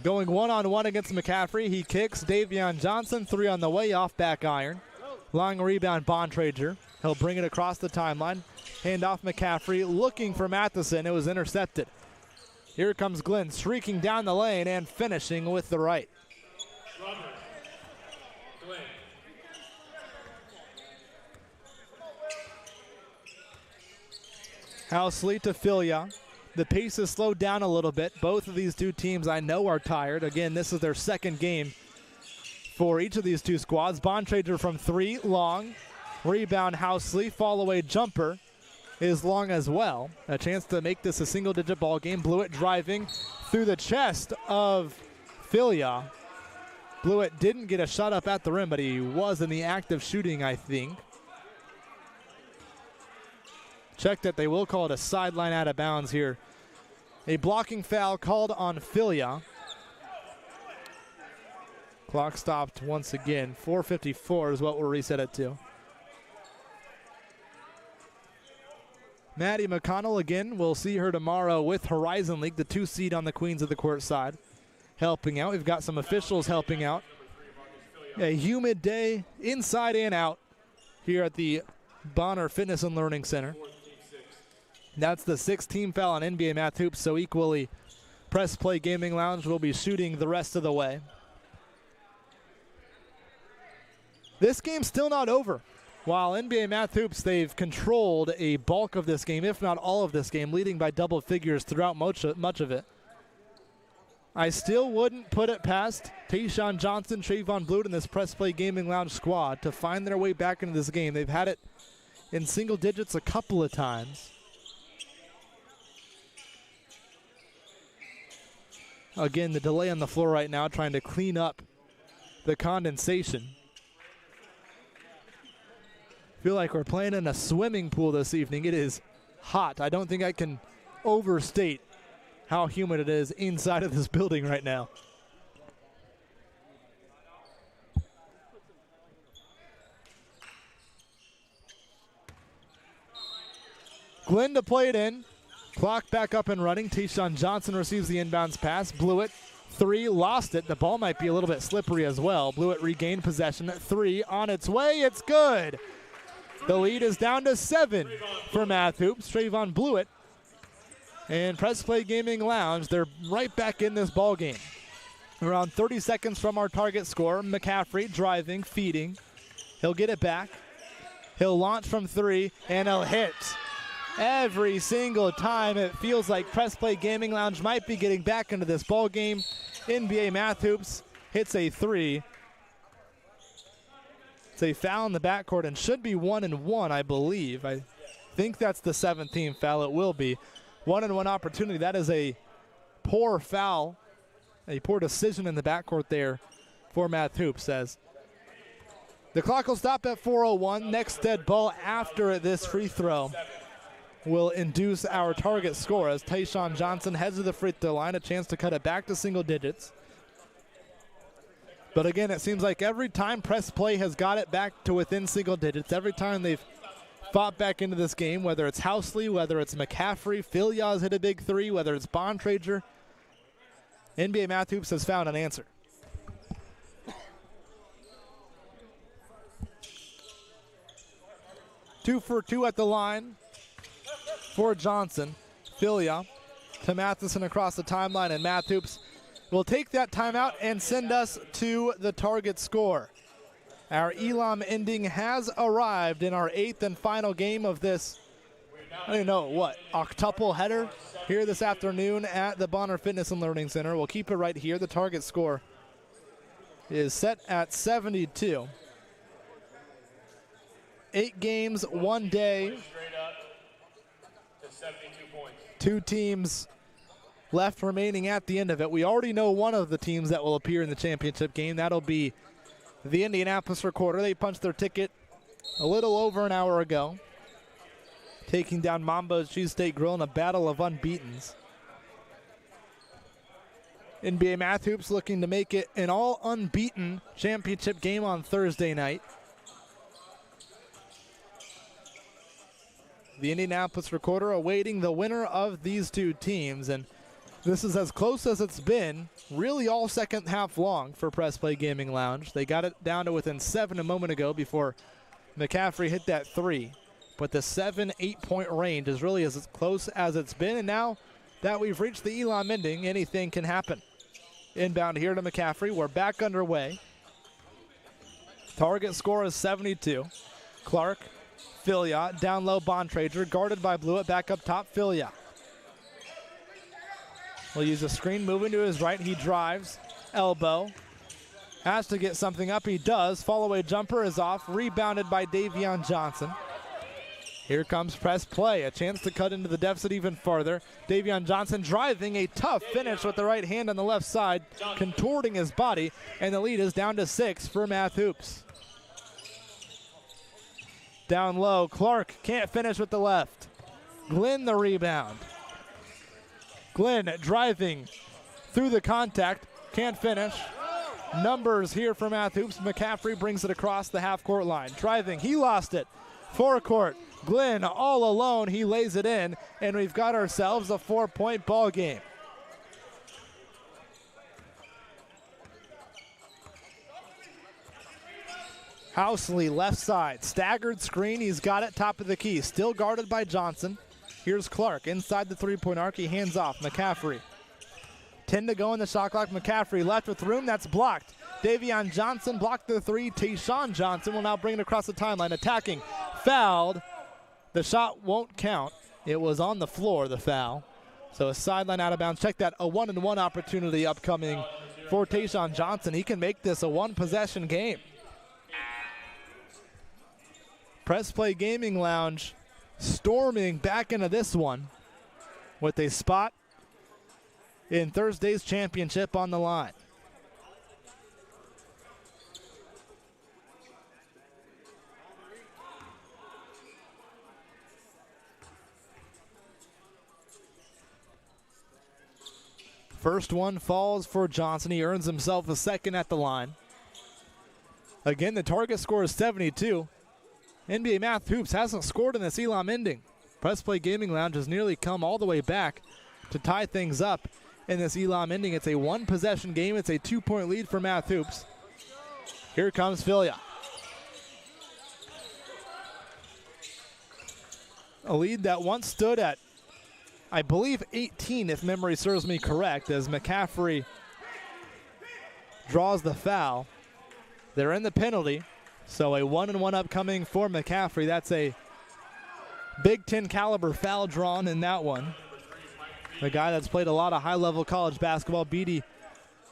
Going one-on-one against McCaffrey. He kicks. Davion Johnson, 3 on the way, off back iron. Long rebound, Bontrager. He'll bring it across the timeline. Hand off McCaffrey, looking for Matheson. It was intercepted. Here comes Glenn, streaking down the lane and finishing with the right. Rubber. Glenn. Housley to Filia. The pace has slowed down a little bit. Both of these two teams I know are tired. Again, this is their second game for each of these two squads. Bontrager from 3, long. Rebound, Housley. Fall away jumper is long as well. A chance to make this a single-digit ball game. Blewett driving through the chest of Filia. Blewett didn't get a shot up at the rim, but he was in the act of shooting, I think. Check that they will call it a sideline out of bounds here. A blocking foul called on Filia. Clock stopped once again. 4:54 is what we'll reset it to. Maddie McConnell, again, we'll see her tomorrow with Horizon League, the 2 seed on the Queens of the Court side, helping out. We've got some officials helping out. A humid day inside and out here at the Bonner Fitness and Learning Center. That's the 6th team foul on NBA Math Hoops, so equally Press Play Gaming Lounge will be shooting the rest of the way. This game's still not over. While NBA Math Hoops, they've controlled a bulk of this game, if not all of this game, leading by double figures throughout much of it. I still wouldn't put it past Tayshawn Johnson, Trayvon Blewett, and this Press Play Gaming Lounge squad to find their way back into this game. They've had it in single digits a couple of times. Again, the delay on the floor right now, trying to clean up the condensation. Feel like we're playing in a swimming pool this evening. It is hot. I don't think I can overstate how humid it is inside of this building right now. Glenn to play it in. Clock back up and running. Tayshawn Johnson receives the inbounds pass. Blewett, 3, lost it. The ball might be a little bit slippery as well. Blewett regained possession at 3, on its way. It's good. The lead is down to 7 for Math Hoops. Trayvon Blewett and Press Play Gaming Lounge, they're right back in this ball game. Around 30 seconds from our target score. McCaffrey driving, feeding. He'll get it back. He'll launch from 3, and he'll hit. Every single time it feels like Press Play Gaming Lounge might be getting back into this ball game. NBA Math Hoops hits a 3. It's a foul in the backcourt and should be 1-and-1, I believe. I think that's the 17th foul. It will be. 1-and-1 opportunity. That is a poor foul, a poor decision in the backcourt there for Math Hoops. Says the clock will stop at 4:01. Next dead ball after this free throw will induce our target score as Tayshawn Johnson heads to the free throw line, a chance to cut it back to single digits. But again, it seems like every time Press Play has got it back to within single digits, every time they've fought back into this game, whether it's Housley, whether it's McCaffrey, Filia's hit a big 3, whether it's Bontrager, NBA Math Hoops has found an answer. Two for 2 at the line for Johnson. Filia to Matheson across the timeline, and Math Hoops will take that timeout and send us to the target score. Our Elam ending has arrived in our 8th and final game of this, I don't even know what, octuple header here this afternoon at the Bonner Fitness and Learning Center. We'll keep it right here. The target score is set at 72. 8 games, 1 day. Straight up to 72 points. 2 teams left remaining at the end of it. We already know one of the teams that will appear in the championship game. That'll be the Indianapolis Recorder. They punched their ticket a little over an hour ago, taking down Mambo's Cheesesteak Grill in a battle of unbeatens. NBA Math Hoops looking to make it an all-unbeaten championship game on Thursday night. The Indianapolis Recorder awaiting the winner of these 2 teams, and this is as close as it's been really all second half long for Press Play Gaming Lounge. They got it down to within 7 a moment ago before McCaffrey hit that 3. But the 7-8 point range is really as close as it's been, and now that we've reached the Elam ending, anything can happen. Inbound here to McCaffrey. We're back underway. Target score is 72. Clark, Filia, down low Bontrager, guarded by Blewett, back up top, Filia. Will use a screen, moving to his right, he drives, elbow. Has to get something up, he does. Fall away jumper is off, rebounded by Davion Johnson. Here comes press play, a chance to cut into the deficit even farther. Davion Johnson driving, a tough finish with the right hand on the left side, contorting his body, and the lead is down to 6 for Math Hoops. Down low, Clark can't finish with the left. Glenn the rebound. Glenn driving through the contact, can't finish. Numbers here for Math Hoops. McCaffrey brings it across the half-court line. Driving, he lost it. Forecourt, Glenn all alone, he lays it in, and we've got ourselves a 4-point ball game. Housley left side, staggered screen, he's got it top of the key, still guarded by Johnson. Here's Clark inside the 3-point arc, he hands off, McCaffrey. 10 to go in the shot clock, McCaffrey left with room, that's blocked. Davion Johnson blocked the 3, Tayshawn Johnson will now bring it across the timeline, attacking, fouled. The shot won't count, it was on the floor, the foul. So a sideline out of bounds, check that, a 1-and-1 opportunity upcoming for Tayshawn Johnson. He can make this a 1-possession game. Press Play Gaming Lounge storming back into this one with a spot in Thursday's championship on the line. First one falls for Johnson. He earns himself a second at the line. Again, the target score is 72. NBA Math Hoops hasn't scored in this Elam ending. Press Play Gaming Lounge has nearly come all the way back to tie things up in this Elam ending. It's a 1-possession game. It's a 2-point lead for Math Hoops. Here comes Filia. A lead that once stood at, I believe, 18, if memory serves me correct, as McCaffrey draws the foul. They're in the penalty, so a 1-and-1 upcoming for McCaffrey. That's a Big Ten caliber foul drawn in that one. A guy that's played a lot of high-level college basketball. Beatty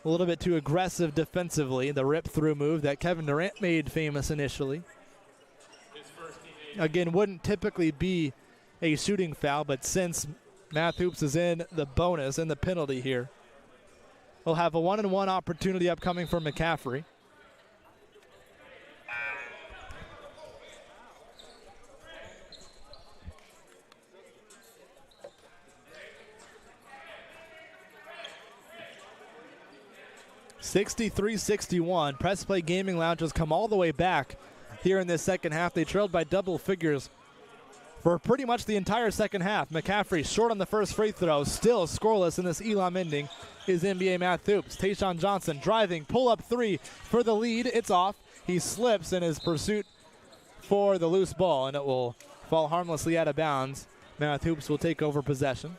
a little bit too aggressive defensively. The rip-through move that Kevin Durant made famous initially. Again, wouldn't typically be a shooting foul, but since Math Hoops is in the bonus and the penalty here, we'll have a 1-and-1 opportunity upcoming for McCaffrey. (63-61). Press Play Gaming Lounge has come all the way back here in this second half. They trailed by double figures for pretty much the entire second half. McCaffrey short on the first free throw, still scoreless in this Elam ending is NBA Math Hoops. Tayshawn Johnson driving, pull-up 3 for the lead. It's off. He slips in his pursuit for the loose ball, and it will fall harmlessly out of bounds. Math Hoops will take over possession.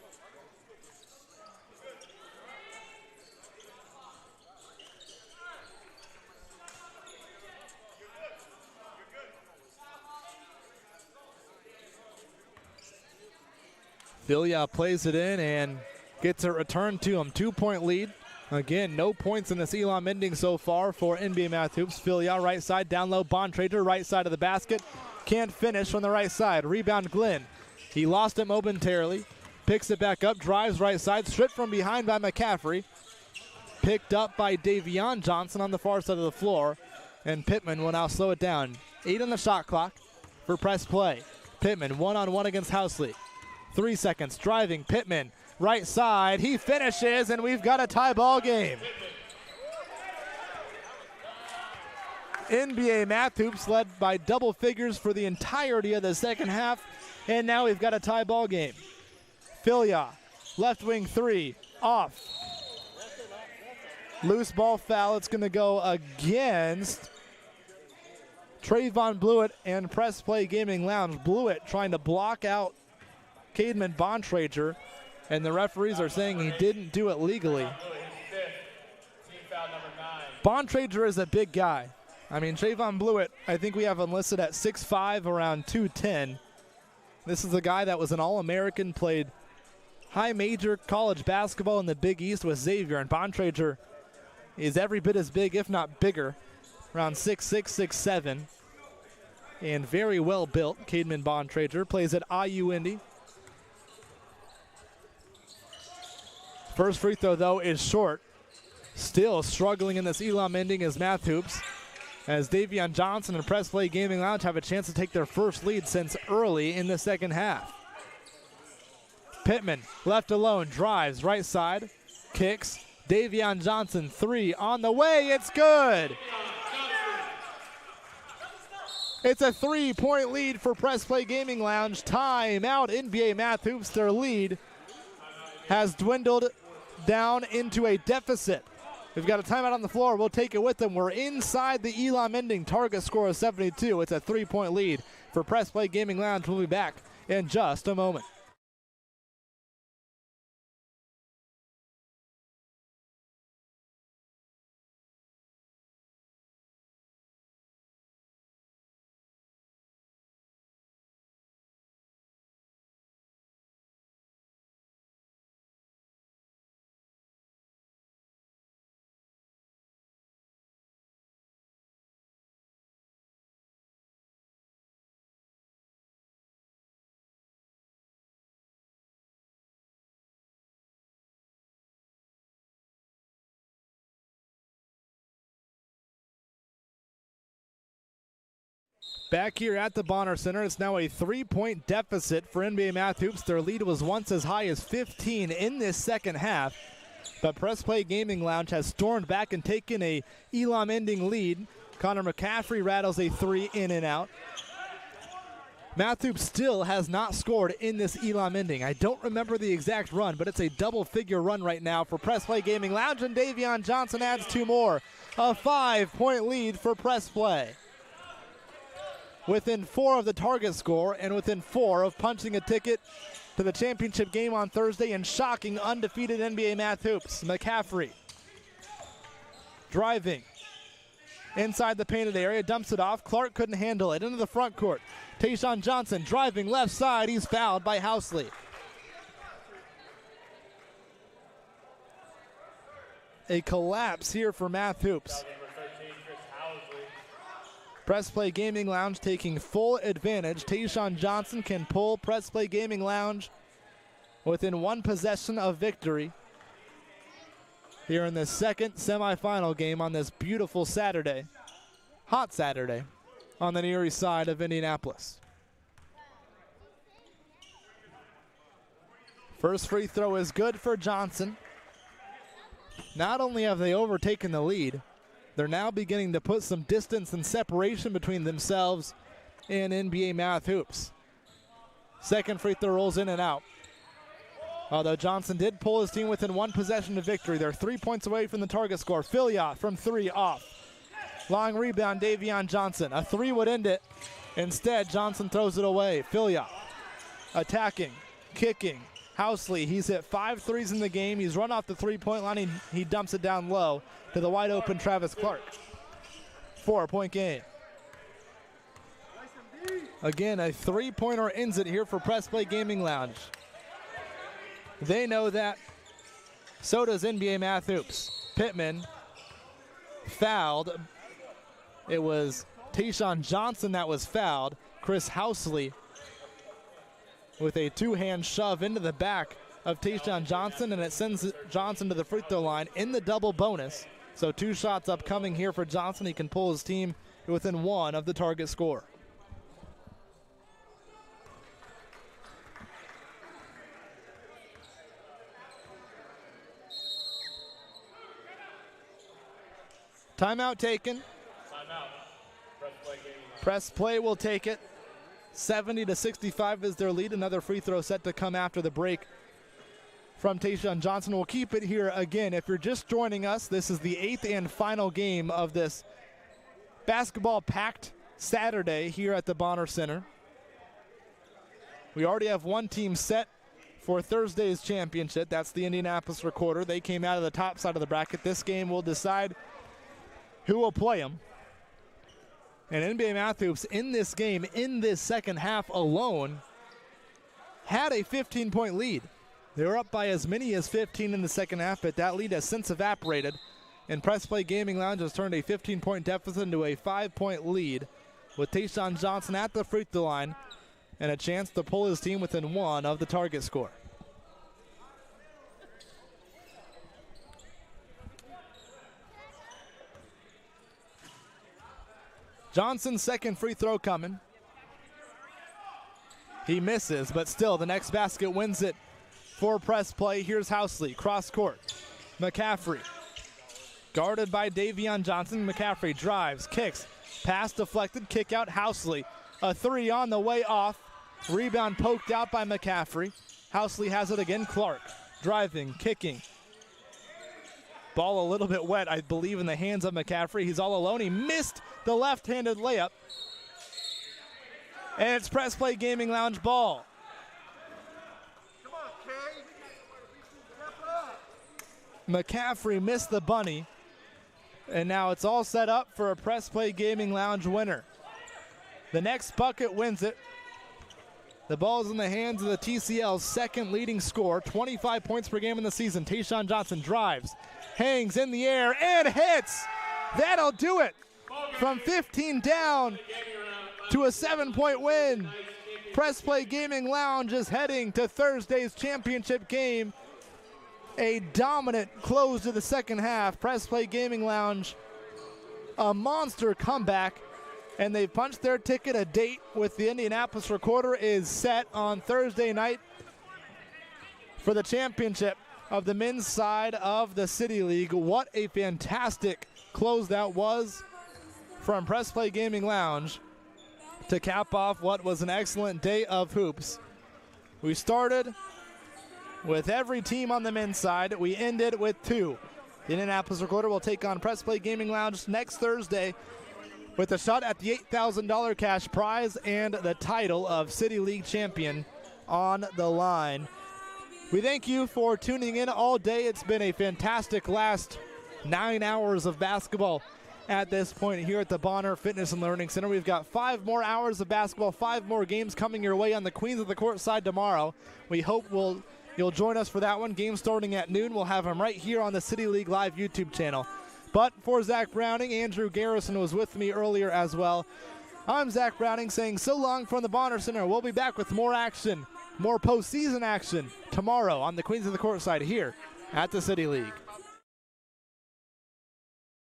Filia plays it in and gets it returned to him. 2-point lead Again, no points in this Elam ending so far for NBA Math Hoops. Filia right side, down low, Bontrager right side of the basket. Can't finish from the right side. Rebound Glenn. He lost it momentarily. Picks it back up, drives right side, stripped from behind by McCaffrey. Picked up by Davion Johnson on the far side of the floor. And Pittman will now slow it down. 8 on the shot clock for press play. Pittman one-on-one against Housley. 3 seconds, driving, Pittman. Right side, he finishes, and we've got a tie ball game. NBA Math Hoops led by double figures for the entirety of the second half, and now we've got a tie ball game. Filia, left wing 3, off. Loose ball foul, it's gonna go against Trayvon Blewett and Press Play Gaming Lounge. Blewett trying to block out Cademan Bontrager, and the referees are saying he didn't do it legally. Bontrager is a big guy. I mean, Trayvon Blewett, I think we have him listed at 6'5", around 210. This is a guy that was an All-American, played high major college basketball in the Big East with Xavier, and Bontrager is every bit as big, if not bigger, around 6'6", 6'7", and very well built. Cademan Bontrager plays at IU Indy. First free throw, though, is short. Still struggling in this Elam ending is Math Hoops, as Davion Johnson and Press Play Gaming Lounge have a chance to take their first lead since early in the second half. Pittman, left alone, drives, right side, kicks. Davion Johnson, 3 on the way, it's good! It's a 3-point lead for Press Play Gaming Lounge. Timeout, NBA Math Hoops, their lead has dwindled down into a deficit. We've got a timeout on the floor. We'll take it with them. We're inside the Elam ending. Target score of 72. It's a 3-point lead for Press Play Gaming Lounge. We'll be back in just a moment. Back here at the Bonner Center, it's now a 3-point deficit for NBA Math Hoops. Their lead was once as high as 15 in this second half, but Press Play Gaming Lounge has stormed back and taken a Elam ending lead. Connor McCaffrey rattles a 3 in and out. Math Hoops still has not scored in this Elam ending. I don't remember the exact run, but it's a double-figure run right now for Press Play Gaming Lounge, and Davion Johnson adds 2 more. A 5-point lead for Press Play. Within 4 of the target score and within 4 of punching a ticket to the championship game on Thursday and shocking undefeated NBA Math Hoops. McCaffrey driving inside the painted area, dumps it off. Clark couldn't handle it. Into the front court. Tayshaun Johnson driving left side. He's fouled by Housley. A collapse here for Math Hoops. Press Play Gaming Lounge taking full advantage. Tayshaun Johnson can pull Press Play Gaming Lounge within 1 possession of victory here in the second semifinal game on this beautiful Saturday, hot Saturday, on the near east side of Indianapolis. First free throw is good for Johnson. Not only have they overtaken the lead, they're now beginning to put some distance and separation between themselves and NBA Math Hoops. Second free throw rolls in and out. Although Johnson did pull his team within 1 possession of victory. They're 3 points away from the target score. Filia from 3 off. Long rebound, Davion Johnson. A 3 would end it. Instead, Johnson throws it away. Filia attacking, kicking. Housley, he's hit 5 threes in the game. He's run off the 3-point line. He dumps it down low to the wide open Travis Clark. 4-point game. Again, a 3-pointer ends it here for Press Play Gaming Lounge. They know that. So does NBA Math Hoops. Pittman fouled. It was Tayshawn Johnson that was fouled. Chris Housley with a two-hand shove into the back of Tayshawn Johnson, and it sends Johnson to the free throw line in the double bonus. So 2 shots upcoming here for Johnson. He can pull his team within 1 of the target score. Timeout taken. Timeout. Press play, game. Press play will take it. 70-65 is their lead. Another free throw set to come after the break from Tayshawn Johnson. We'll keep it here again. If you're just joining us, this is the 8th and final game of this basketball-packed Saturday here at the Bonner Center. We already have one team set for Thursday's championship. That's the Indianapolis Recorder. They came out of the top side of the bracket. This game will decide who will play them. And NBA Math Hoops in this game, in this second half alone, had a 15-point lead. They were up by as many as 15 in the second half, but that lead has since evaporated. And Press Play Gaming Lounge has turned a 15-point deficit into a 5-point lead with Tayshawn Johnson at the free throw line and a chance to pull his team within 1 of the target score. Johnson's second free throw coming. He misses, but still the next basket wins it for Press Play. Here's Housley, cross court. McCaffrey, guarded by Davion Johnson. McCaffrey drives, kicks, pass deflected, kick out. Housley, a 3 on the way off. Rebound poked out by McCaffrey. Housley has it again. Clark, driving, kicking. Ball a little bit wet, I believe, in the hands of McCaffrey. He's all alone. He missed the left-handed layup. And it's Press Play Gaming Lounge ball. Come on, Kay. Step up. McCaffrey missed the bunny. And now it's all set up for a Press Play Gaming Lounge winner. The next bucket wins it. The ball is in the hands of the TCL's second leading scorer, 25 points per game in the season. Tayshawn Johnson drives, hangs in the air, and hits. That'll do it. From 15 down to a 7-point win. Press Play Gaming Lounge is heading to Thursday's championship game. A dominant close to the second half. Press Play Gaming Lounge, a monster comeback. And they've punched their ticket. A date with the Indianapolis Recorder is set on Thursday night for the championship of the men's side of the City League. What a fantastic close that was from Press Play Gaming Lounge to cap off what was an excellent day of hoops. We started with every team on the men's side. We ended with 2. The Indianapolis Recorder will take on Press Play Gaming Lounge next Thursday with a shot at the $8,000 cash prize and the title of City League champion on the line. We thank you for tuning in all day. It's been a fantastic last 9 hours of basketball at this point here at the Bonner Fitness and Learning Center. We've got 5 more hours of basketball, 5 more games coming your way on the Queens of the Court side tomorrow. We hope you'll join us for that one. Game starting at noon. We'll have them right here on the City League Live YouTube channel. But for Zach Browning, Andrew Garrison was with me earlier as well. I'm Zach Browning saying so long from the Bonner Center. We'll be back with more action, more postseason action tomorrow on the Queens of the Court side here at the City League.